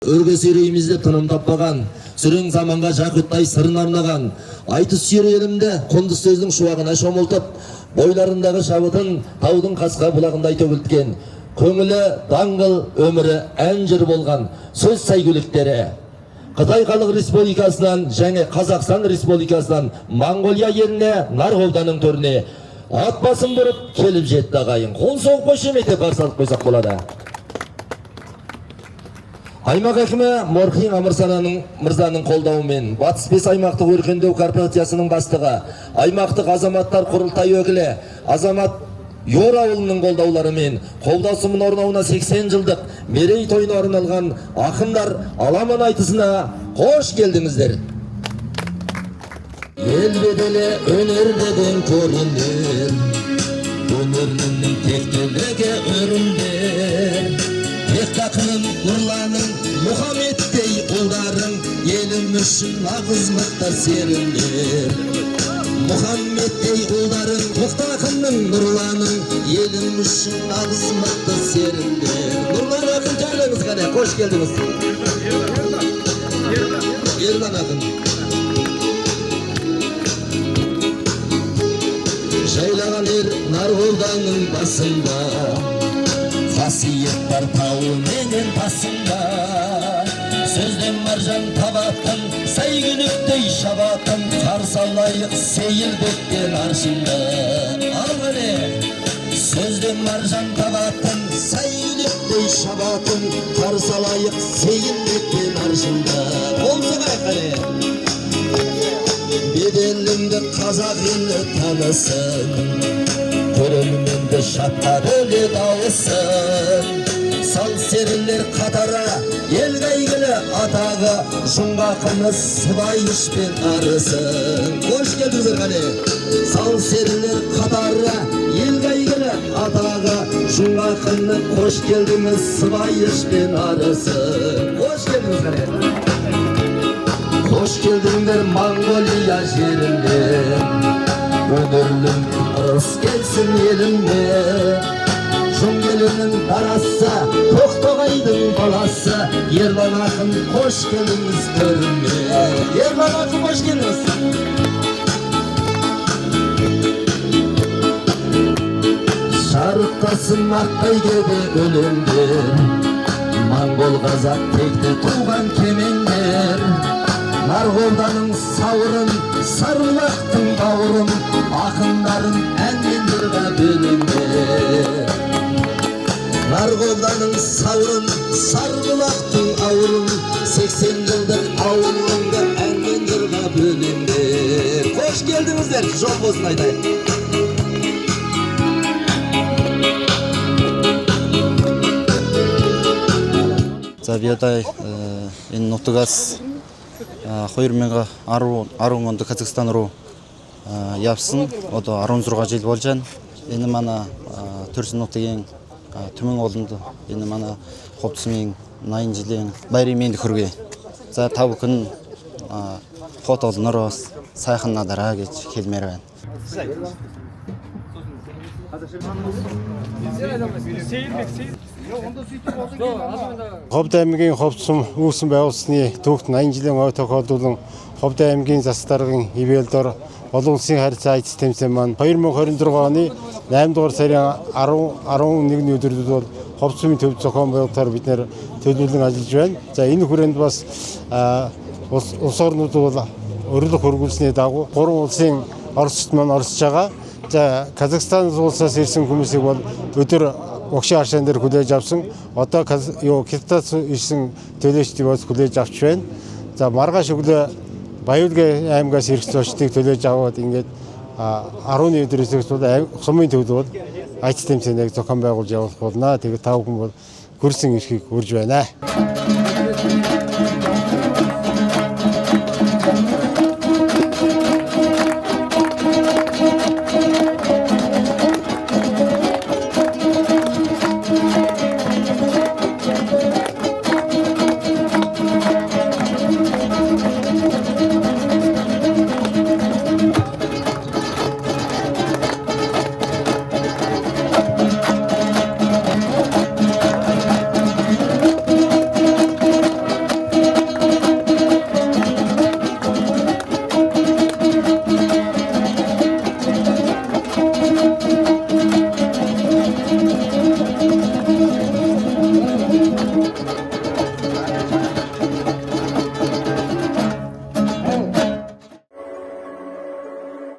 Өргөсөрейімізде тыным таппаған, сүрің заманға жақыттай сырын арнаған, айтыс сүйер елімде құндыз сөздің шуағына шомылтып, бойларындағы шабытын таудың қасқа бұлағындай төгілткен, көңілі даңғыл өмірі ән жыр болған сөз сәйгүліктері. Қытай Халық Республикасынан және Қазақстан Республикасынан Моңғолия еліне Нарғолданың төріне ат басын бұрып келіп жетті ағайын. Қол соғып қошемете қарсы алып қойсақ болады. Аймақ әкімі Морхин Мырзаның қолдауымен Батыс 5 аймақтық өркендеу корпорациясының бастығы, аймақтық азаматтар құрылтай өкілі Азамат Йор ауылының қолдауларымен қолдаусымын орнауына 80 жылдық мерей тойына арналған ақындар аламан айтысына қош келдіңіздер. Ел беделі өнерден көрінер, өнерінің тектілігі өріндер. Ектақының нұрланың Мұхаммедтей ұлдарың елім үшін нағыз мықты серіндер. Мұхаммедтей ұлдарың Ектақының нұрланың елім үшін нағыз мықты серіндер. Нұрлан ақын жайлыңыз қане, қош келдіңіз. Ерлан ақын. Жайлаған ер Нарғолданың басында, қасиет бар тауы менен тасында, сөзден маржан табатын, сәйгүліктей шабатын, қарсы алайық сейілбектен аршында. Ал міне, сөзден маржан табатын, сәйгүліктей шабатын, қарсы алайық сейілбектен аршында. Қолсыға қане, беделіңді қазақ елі танысын, көрерменді шаттар өле дауысын. Сал серілер қатара ел әйгілі атағы, жұмғақымыз Сыбайыш пен арысын. Қош келдіңіздер қане. Сал серілер қатара ел әйгілі атағы, жұмғақымыз қош келдіңіз Сыбайыш пен арысын. Қош келдіңіз қане. Қош келдіңдер Моңғолия жерінде, өнерлің ырыс келсін елімде. Жонgelінің дарасы, Тоқтоғайдың баласы, Ерлан ақын қош келдіңіз көріне. Ерлан ақын қош келдіңіз. Шарықтасын ақтай кеде өлеңдер, Моңғол қазақ текті туған кемеңдер. Нарғолданың сауырын, Сарбұлақтың бауырын, ақындарын әнмен жырға бөліңдер. Нарғолданың сауырын, Сарбұлақтың ауырын, 80 жылдық ауылыңды әнмен жырға бөліңдер. Қош келдіңіздер, жол болсын айтайық. Завиядай Нотугас Хойырменға аруңынды Қазақстан ру япсын, ода арун зұрға жел болжан. Ені мана түрсін оттеген түмін олынды. Ені мана қоптысымен найын жилен байременді күрге. За табы күн қот олды нұрыз сайқынна дара кеч келмерген. Қобда әмген қоптысым ұсын бәғысыне тоқтын айын жилен өті қодудың Қобда әмген застарғын ебелдір олыңсын әрісі айтыс темсеман. Қайырмен қойрын тұрғаны нәмдіғыр сәрен арың негін өдірді ол қоптысымен төбі соқан байықтар бітінер төділдің ажыл жуен. Ені көренді бас осы орнуды ол үрді көргілсіне дағу. Қорың олсың арыс үстімен арыс жаға. Қазақстан olsa sersin kumisi bol ötür okşa arşandır kule japsın. Ota yo kitası işsin töleşti bol kule japçuen. За марга шүглэ баяулгын аймгаас ирэх зочдыг төлөөж аваад ингээд 10 өдрөөс бол сумын төвд бол айц тэмцээнийг зохион байгуулж явуулах болно. Тэгээд 5 хүн бол хөрсөн эрхийг үрж байна.